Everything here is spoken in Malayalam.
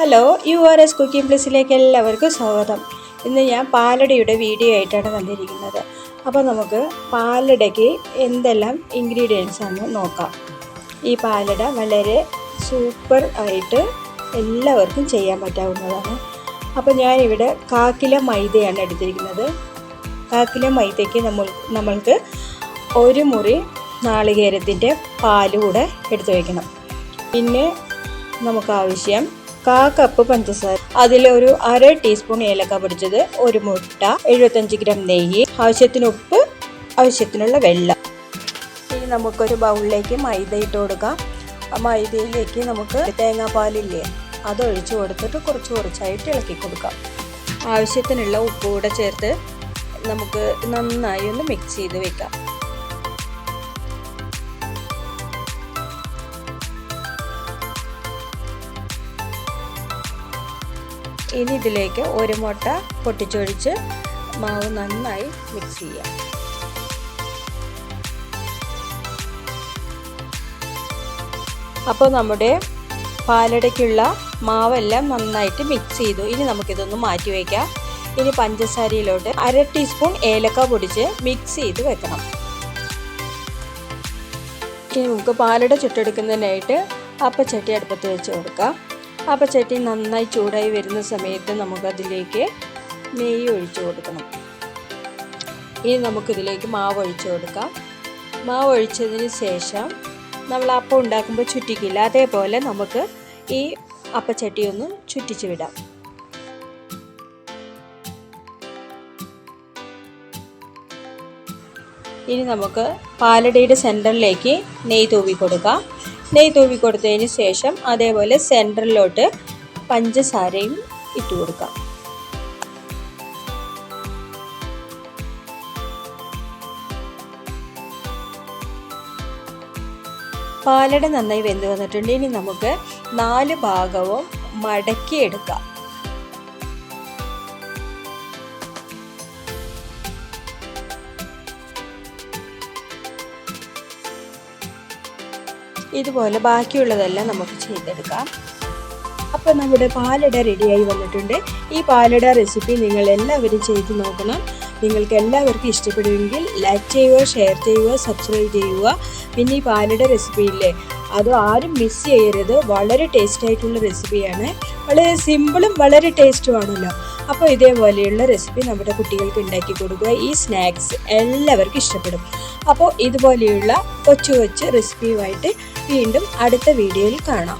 ഹലോ URS കുക്കിംഗ് പ്ലസിലേക്ക് എല്ലാവർക്കും സ്വാഗതം. ഇന്ന് ഞാൻ പാലടയുടെ വീഡിയോ ആയിട്ടാണ് വന്നിരിക്കുന്നത്. അപ്പോൾ നമുക്ക് പാലടയ്ക്ക് എന്തെല്ലാം ഇൻഗ്രീഡിയൻസ് ആണ് നോക്കാം. ഈ പാലട വളരെ സൂപ്പർ ആയിട്ട് എല്ലാവർക്കും ചെയ്യാൻ പറ്റാവുന്നതാണ്. അപ്പോൾ ഞാനിവിടെ 1/4 കിലോ മൈദയാണ് എടുത്തിരിക്കുന്നത്. 1/4 കിലോ മൈദയ്ക്ക് നമ്മൾക്ക് 1 മുറി നാളികേരത്തിൻ്റെ പാല് കൂടെ എടുത്തു വയ്ക്കണം. പിന്നെ നമുക്ക് ആവശ്യം 1/4 കപ്പ് പഞ്ചസാര, അതിലൊരു 1/2 ടീസ്പൂൺ ഏലക്ക പൊടിച്ചത്, 1 മുട്ട, 75 ഗ്രാം നെയ്യ്, ആവശ്യത്തിന് ഉപ്പ്, ആവശ്യത്തിനുള്ള വെള്ളം. ഇനി നമുക്കൊരു ബൗളിലേക്ക് മൈദ ഇട്ട് കൊടുക്കാം. ആ മൈദയിലേക്ക് നമുക്ക് തേങ്ങാപ്പാലില്ലേ അതൊഴിച്ച് കൊടുത്തിട്ട് കുറച്ചായിട്ട് ഇളക്കി കൊടുക്കാം. ആവശ്യത്തിനുള്ള ഉപ്പ് കൂടെ ചേർത്ത് നമുക്ക് നന്നായി ഒന്ന് മിക്സ് ചെയ്ത് വെക്കാം. ഇനി ഇതിലേക്ക് 1 മുട്ട പൊട്ടിച്ചൊഴിച്ച് മാവ് നന്നായി മിക്സ് ചെയ്യാം. അപ്പോൾ നമ്മുടെ പാലടയ്ക്കുള്ള മാവെല്ലാം നന്നായിട്ട് മിക്സ് ചെയ്തു. ഇനി നമുക്കിതൊന്ന് മാറ്റി വയ്ക്കാം. ഇനി പഞ്ചസാരയിലോട്ട് 1/2 ടീസ്പൂൺ ഏലക്ക പൊടിച്ച് മിക്സ് ചെയ്ത് വെക്കണം. ഇനി നമുക്ക് പാലട ചുട്ടെടുക്കുന്നതിനായിട്ട് അപ്പച്ചട്ടി അടുപ്പത്ത് വെച്ച് കൊടുക്കാം. അപ്പച്ചട്ടി നന്നായി ചൂടായി വരുന്ന സമയത്ത് നമുക്കതിലേക്ക് നെയ്യ് ഒഴിച്ചു കൊടുക്കണം. ഇനി നമുക്കിതിലേക്ക് മാവ് ഒഴിച്ചു കൊടുക്കാം. മാവ് ഒഴിച്ചതിന് ശേഷം നമ്മൾ അപ്പം ഉണ്ടാക്കുമ്പോൾ ചുറ്റിക്കില്ല, അതേപോലെ നമുക്ക് ഈ അപ്പച്ചട്ടി ഒന്ന് ചുറ്റിച്ച് വിടാം. ഇനി നമുക്ക് പാലടയുടെ സെൻറ്ററിലേക്ക് നെയ്യ് തൂവി കൊടുക്കാം. നെയ്യ് തൂവി കൊടുത്തതിന് ശേഷം അതേപോലെ സെൻറ്ററിലോട്ട് പഞ്ചസാരയും ഇട്ട് കൊടുക്കാം. പാലട നന്നായി വെന്ത് വന്നിട്ടുണ്ട്. ഇനി നമുക്ക് 4 ഭാഗവും മടക്കിയെടുക്കാം. ഇതുപോലെ ബാക്കിയുള്ളതെല്ലാം നമുക്ക് ചെയ്തെടുക്കാം. അപ്പോൾ നമ്മുടെ പാലട റെഡിയായി വന്നിട്ടുണ്ട്. ഈ പാലട റെസിപ്പി നിങ്ങൾ എല്ലാവരും ചെയ്ത് നോക്കണം. നിങ്ങൾക്ക് എല്ലാവർക്കും ഇഷ്ടപ്പെടുമെങ്കിൽ ലൈക്ക് ചെയ്യുക, ഷെയർ ചെയ്യുക, സബ്സ്ക്രൈബ് ചെയ്യുക. പിന്നെ ഈ പാലട റെസിപ്പിയില്ലേ അത് ആരും മിസ് ചെയ്യരുത്. വളരെ ടേസ്റ്റ് ആയിട്ടുള്ള റെസിപ്പിയാണ്. വളരെ സിമ്പിളും വളരെ ടേസ്റ്റുമാണല്ലോ. അപ്പോൾ ഇതേപോലെയുള്ള റെസിപ്പി നമ്മുടെ കുട്ടികൾക്ക് ഉണ്ടാക്കി കൊടുക്കുക. ഈ സ്നാക്സ് എല്ലാവർക്കും ഇഷ്ടപ്പെടും. അപ്പോൾ ഇതുപോലെയുള്ള കൊച്ചു റെസിപ്പിയുമായിട്ട് വീണ്ടും അടുത്ത വീഡിയോയിൽ കാണാം.